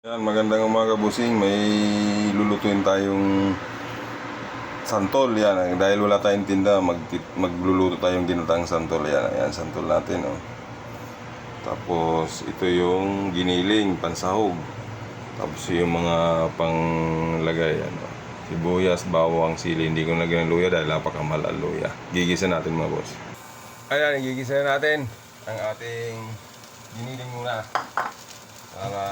Yan, magandang umaga busing. May lulutuin tayong santol yan. Dahil wala tayong tinda, magluluto tayong ginataang santol yan. Ayan, santol natin, oh. Tapos ito yung giniling, pansahog. Tapos yung mga panglagay, ano, sibuyas, bawang, sili. Hindi ko nagyan ng luya dahil napakamahal ang luya. Gigisa natin, mga boss. Ayan, gigisa natin ang ating giniling muna para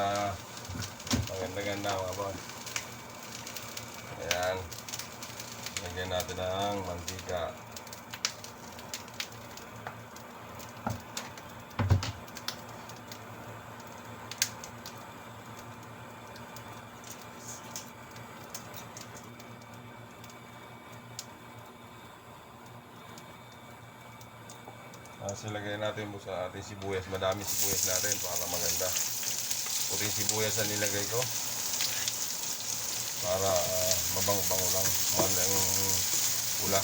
maganda-ganda, mga boss. Ayan, lagyan natin ng mantika. Lagyan natin po sa ating sibuyas. Madami sibuyas natin para maganda. Puting sibuyas ang nilagay ko para mabango-bango lang. Magandang pula.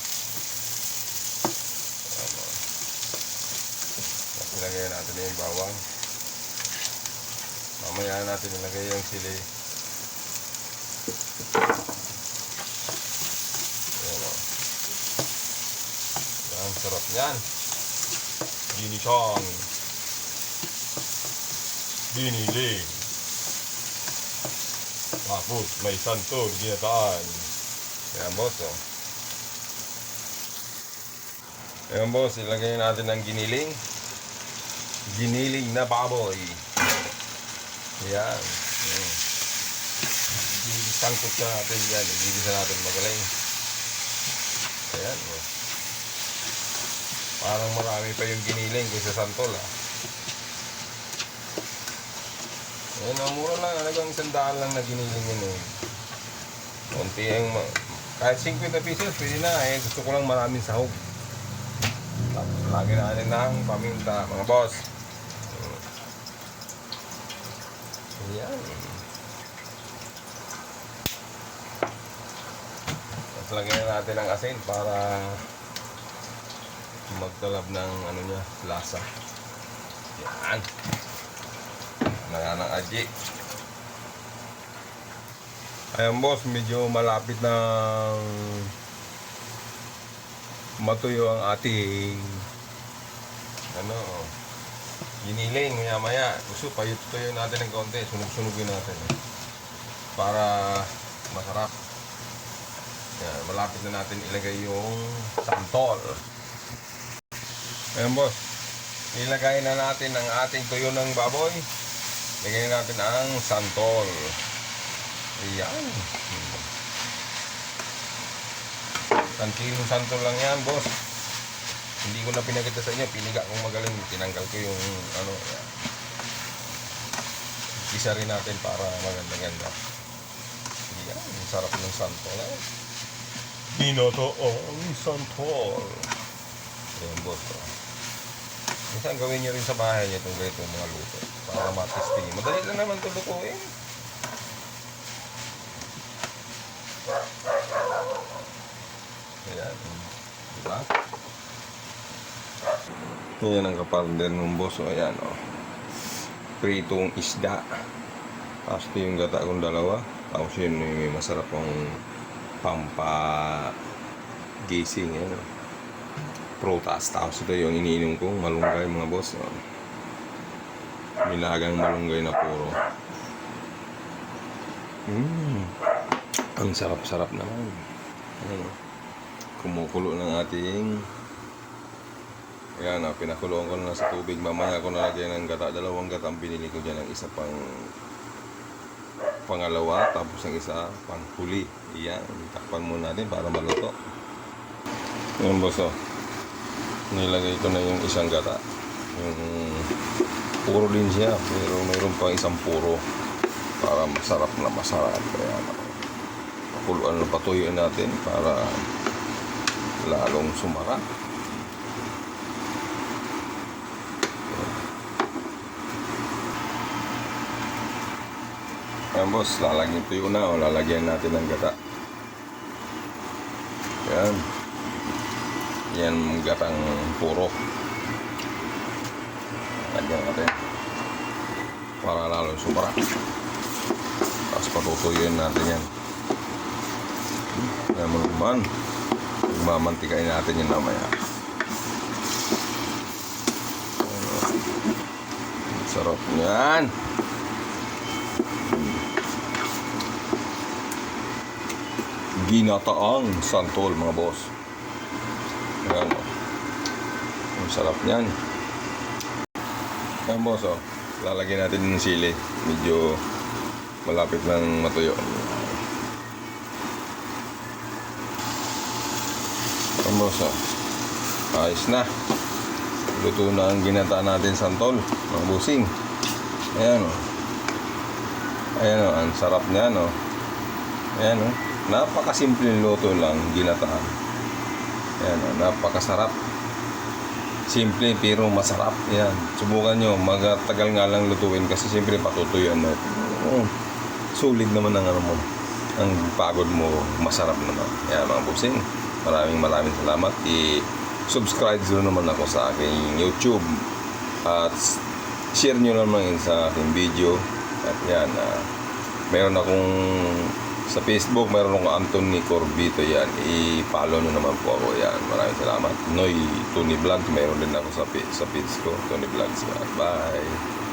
Ilagay natin yung bawang. Mamaya natin ilagay yung sili. Ang sarap niyan. Ginisang giniling. Tapos may santol ginataan. Ayan, boss, oh. Ayan, boss, ilagay natin ang giniling. Giniling na baboy. Ayan. Sangkot na natin yan. Igigisa natin magaling. Ayan, boss. Parang marami pa yung giniling kaysa santol, ah. Ayan, mura lang. Halagang 100 lang na giniling yun, eh. Kunti ang kahit 50 pesos, pwede na, eh. Gusto ko lang maraming sahog. Tapos lagi natin ng paminta, mga boss. Ayan. Tapos lagyan natin ng asin para magtalab ng ano niya, lasa. Yan. Ng aji. Ayan, boss, medyo malapit na matuyo ang ating ano, giniling. Maya maya gusto payut-tuyo natin ng konti, sunog-sunugin natin para masarap. Yan, malapit na natin ilagay yung santol. Ayan, boss, ilagay na natin ang ating tuyo ng baboy. Lagay natin ang santol. Ayan. 1 kilong santol lang yan, boss. Hindi ko na pinakita sa inyo, piniga kong magaling, tinanggal ko yung ano, yan. Isa rin natin para maganda-ganda. Yan, sarap ng santol, eh. Ginataang santol. Ayan, boss, oh. Minsan gawin nyo rin sa bahay nyo itong ganitong mga luto para matesting. Madali lang naman ito lutuin. Ayan, diba? Ayan ang kapartner ng boss, o. Ayan, o. Pritong isda. Tapos ito yung gata kong dalawa. Tapos yun may masarap pang pampagising, yan, o. Prutas. Tapos ito yung iniinom kong malunggay, mga boss, o. Nilagang malunggay na puro. Ang sarap-sarap naman. Ayan, o. Kumukulo ng ating, ayan, pinakuloan ko na sa tubig. Mamaya ko nalagyan ng gata, 2 gata ang binili ko dyan, ang isa pang pangalawa, tapos ang isa pang huli. Ayan, takpan muna natin para maluto. Ayan, boss, oh. Nilagay ko na yung isang gata, yung puro din siya, pero mayroon pang isang puro para masarap na masarap. Ayan, pakuluan na, patuyuin natin para lalong sumara. Ayan, boss, lalagyan tuyo na, o lalagyan natin ng gata. Ayan. Yan, gatang puro. Lagyan natin para lalong sumara. Patutuyuin natin yan. Ayan mo naman. Magmamantikain natin yan mamaya. Sarap yan. Ginataang santol mga boss. Ayan o. Ang sarap niyan. Ayan boss o. Lalagyan natin ng sili. Medyo malapit lang matuyo. Ayan boss o. Ayos na. Luto na ang ginataan natin santol mga busing. Ayan o. Ayan o. Ang sarap niyan o. Ayan o. Napakasimple luto lang, ginataan. Ayan, napakasarap. Simple pero masarap. Ayan, subukan nyo. Magtagal nga lang lutuin kasi siyempre patutuyuan mo. Sulit naman ang ano mo. Ang pagod mo, masarap naman. Ayan mga busing, maraming salamat. I-subscribe nyo naman ako sa aking YouTube. At share nyo naman yun sa aking video. At yan, meron akong sa Facebook, meron akong Anthony Corbito yan. I-follow nyo naman po ako yan. Maraming salamat. Noy, Tony Vlogs, meron din ako sa page ko. Tony Vlogs. Bye.